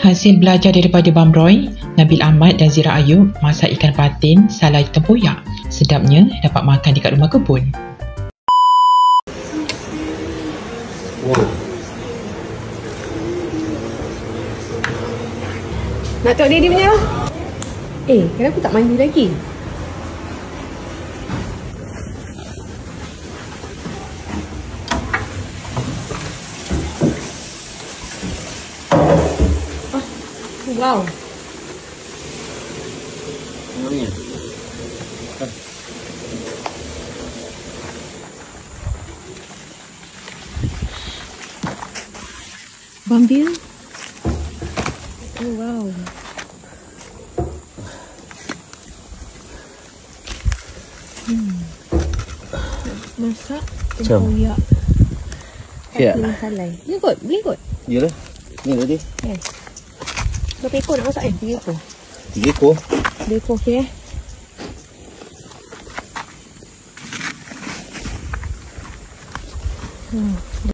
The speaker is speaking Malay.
Hasil belajar daripada Bamroy, Nabil Ahmad dan Zira Ayub masak ikan patin salai tempoyak. Sedapnya dapat makan dekat rumah kebun. Wow. Nak tengok dia punya? Kenapa tak mandi lagi? Wow. Ni. Bambil. Oh wow. Masak tempoyak. Ya. Salai. Boleh kot. Yalah. Ni tadi. Berapa ekor nak masak 3 ekor? 3 ekor. 3 ekor okey